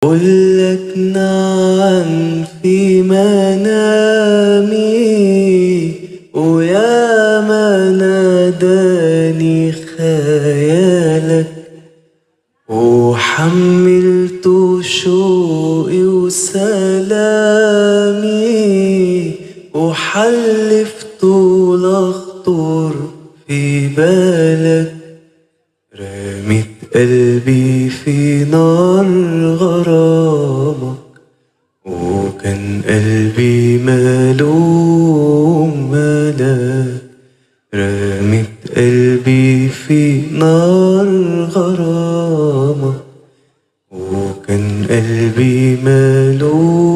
قلك نعم في منامي، ويا ما ناداني خيالك، وحملت شوقي وسلامي، وحلفت لأخطر في بالك. رميت قلبي في نار غرامك، وكان قلبي ملوم ملاك. رميت قلبي في نار غرامك، وكان قلبي ملوم